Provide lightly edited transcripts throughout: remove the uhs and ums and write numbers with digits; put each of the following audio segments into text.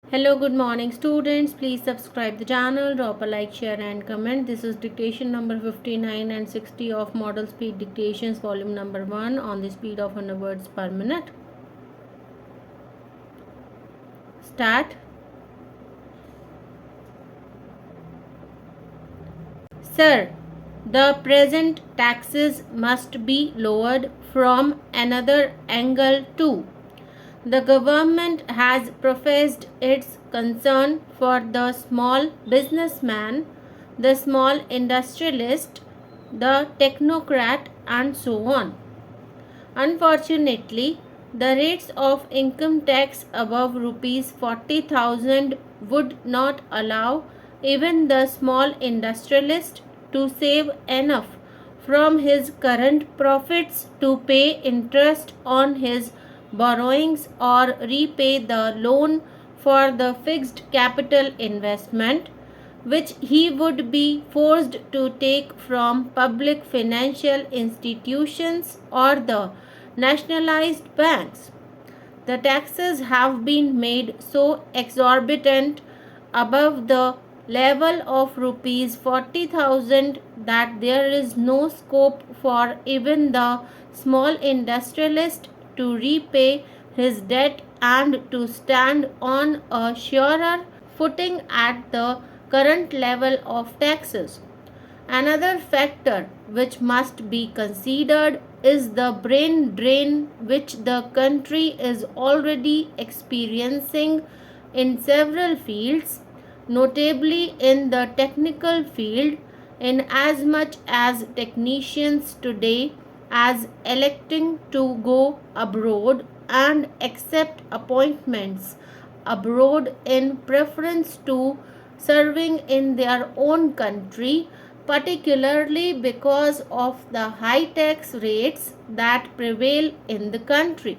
Hello, good morning students. Please subscribe the channel, drop a like, share and comment. This is dictation number 59 and 60 of Model Speed Dictations volume number 1 on the speed of 100 words per minute. Start. Sir, the present taxes must be lowered from another angle too. The government has professed its concern for the small businessman, the small industrialist, the technocrat, and so on. Unfortunately, the rates of income tax above rupees 40,000 would not allow even the small industrialist to save enough from his current profits to pay interest on his borrowings or repay the loan for the fixed capital investment which he would be forced to take from public financial institutions or the nationalized banks. The taxes have been made so exorbitant above the level of rupees 40,000 that there is no scope for even the small industrialist to repay his debt and to stand on a surer footing at the current level of taxes. Another factor which must be considered is the brain drain which the country is already experiencing in several fields, notably in the technical field, in as much as technicians today as electing to go abroad and accept appointments abroad in preference to serving in their own country, particularly because of the high tax rates that prevail in the country.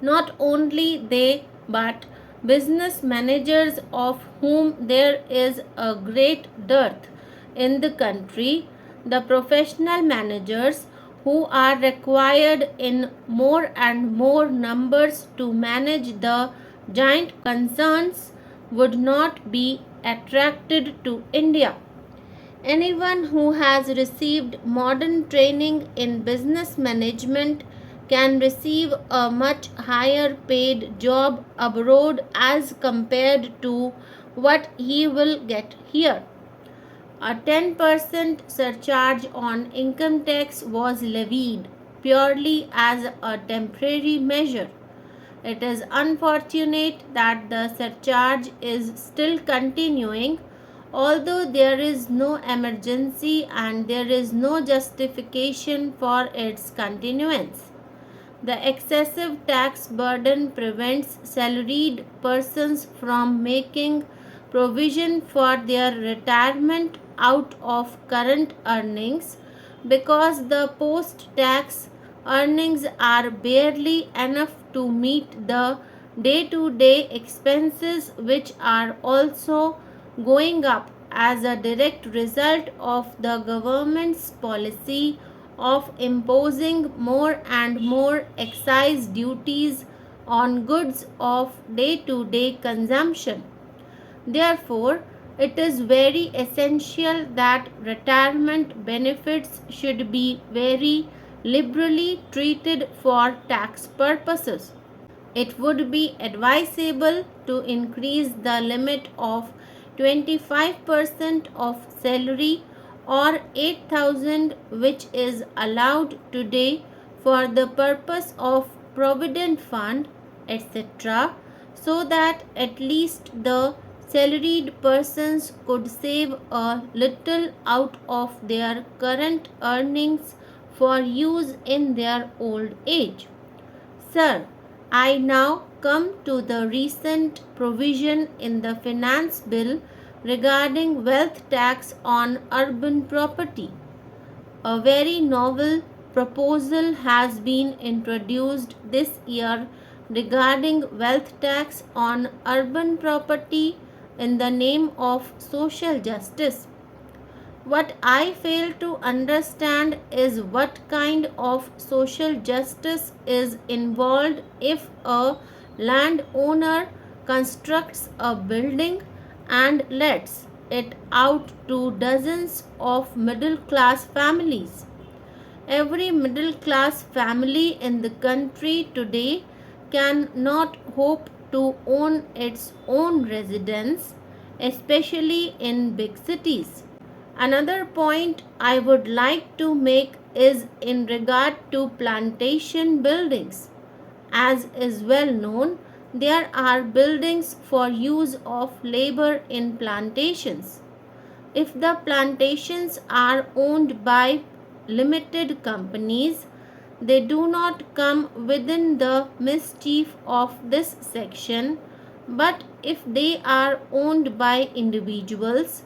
Not only they, but business managers, of whom there is a great dearth in the country, the professional managers who are required in more and more numbers to manage the giant concerns, would not be attracted to India. Anyone who has received modern training in business management can receive a much higher paid job abroad as compared to what he will get here. A 10% surcharge on income tax was levied purely as a temporary measure. It is unfortunate that the surcharge is still continuing, although there is no emergency and there is no justification for its continuance. The excessive tax burden prevents salaried persons from making provision for their retirement out of current earnings because the post tax earnings are barely enough to meet the day to day expenses, which are also going up as a direct result of the government's policy of imposing more and more excise duties on goods of day to day consumption. Therefore, it is very essential that retirement benefits should be very liberally treated for tax purposes. It would be advisable to increase the limit of 25% of salary or 8,000 which is allowed today for the purpose of provident fund, etc., so that at least the salaried persons could save a little out of their current earnings for use in their old age. Sir, I now come to the recent provision in the Finance Bill regarding wealth tax on urban property. A very novel proposal has been introduced this year regarding wealth tax on urban property in the name of social justice. What I fail to understand is what kind of social justice is involved if a landowner constructs a building and lets it out to dozens of middle class families. Every middle class family in the country today cannot hope to own its own residence, especially in big cities. Another point I would like to make is in regard to plantation buildings. As is well known, there are buildings for use of labor in plantations. If the plantations are owned by limited companies, they do not come within the mischief of this section, but if they are owned by individuals,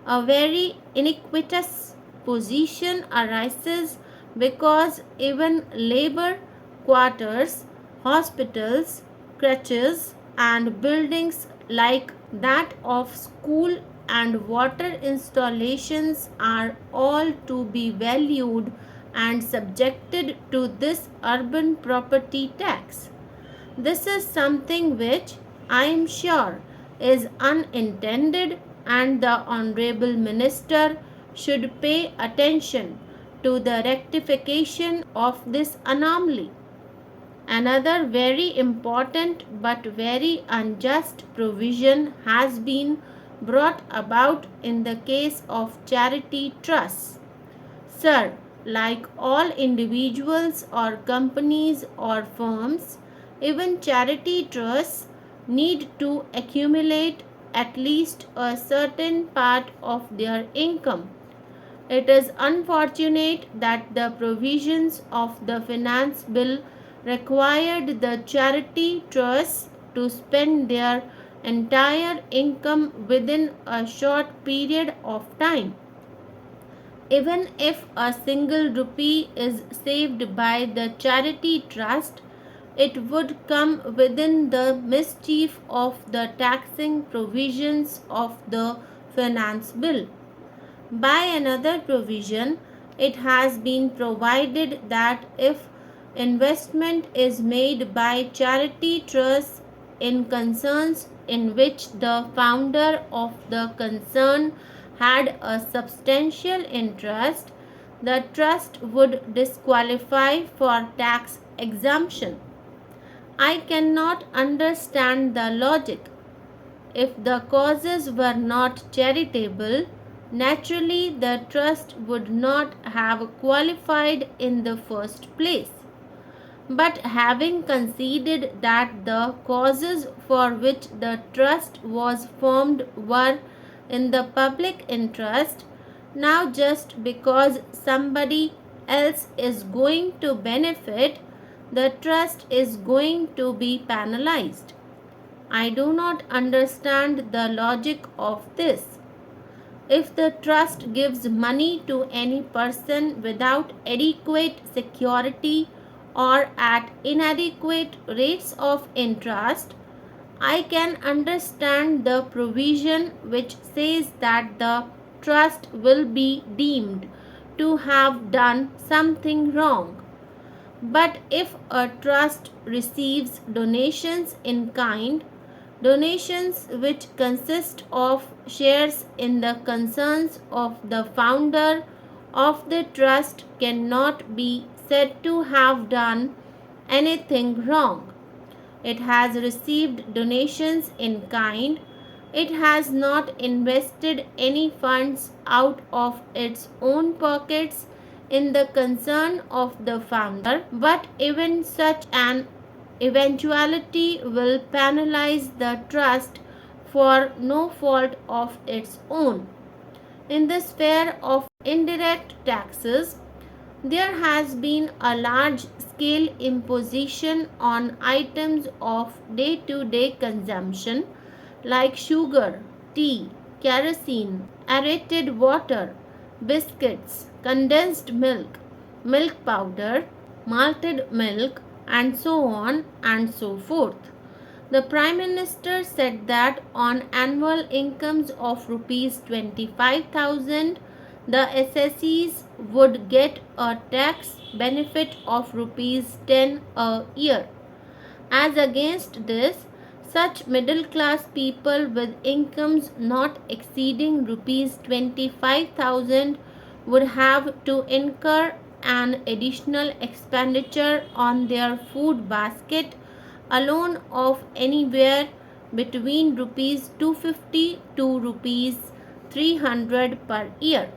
a very iniquitous position arises because even labor quarters, hospitals, crèches, and buildings like that of school and water installations are all to be valued and subjected to this urban property tax. This is something which I am sure is unintended, and the Honorable Minister should pay attention to the rectification of this anomaly. Another very important but very unjust provision has been brought about in the case of charity trusts. Sir, like all individuals or companies or firms, even charity trusts need to accumulate at least a certain part of their income. It is unfortunate that the provisions of the finance bill required the charity trusts to spend their entire income within a short period of time. Even if a single rupee is saved by the charity trust, it would come within the mischief of the taxing provisions of the finance bill. By another provision, it has been provided that if investment is made by charity trusts in concerns in which the founder of the concern had a substantial interest, the trust would disqualify for tax exemption. I cannot understand the logic. If the causes were not charitable, naturally the trust would not have qualified in the first place. But having conceded that the causes for which the trust was formed were in the public interest, now just because somebody else is going to benefit, the trust is going to be penalized. I do not understand the logic of this. If the trust gives money to any person without adequate security or at inadequate rates of interest, I can understand the provision which says that the trust will be deemed to have done something wrong. But if a trust receives donations in kind, donations which consist of shares in the concerns of the founder of the trust cannot be said to have done anything wrong. It has received donations in kind. It has not invested any funds out of its own pockets in the concern of the founder, but even such an eventuality will penalize the trust for no fault of its own. In the sphere of indirect taxes, there has been a large scale imposition on items of day to day consumption like sugar, tea, kerosene, aerated water, biscuits, condensed milk, milk powder, malted milk, and so on and so forth. The Prime Minister said that on annual incomes of rupees 25,000, the assessees would get a tax benefit of rupees 10 a year. As against this, Such middle class people with incomes not exceeding rupees 25,000 would have to incur an additional expenditure on their food basket alone of anywhere between rupees 250 to rupees 300 per year.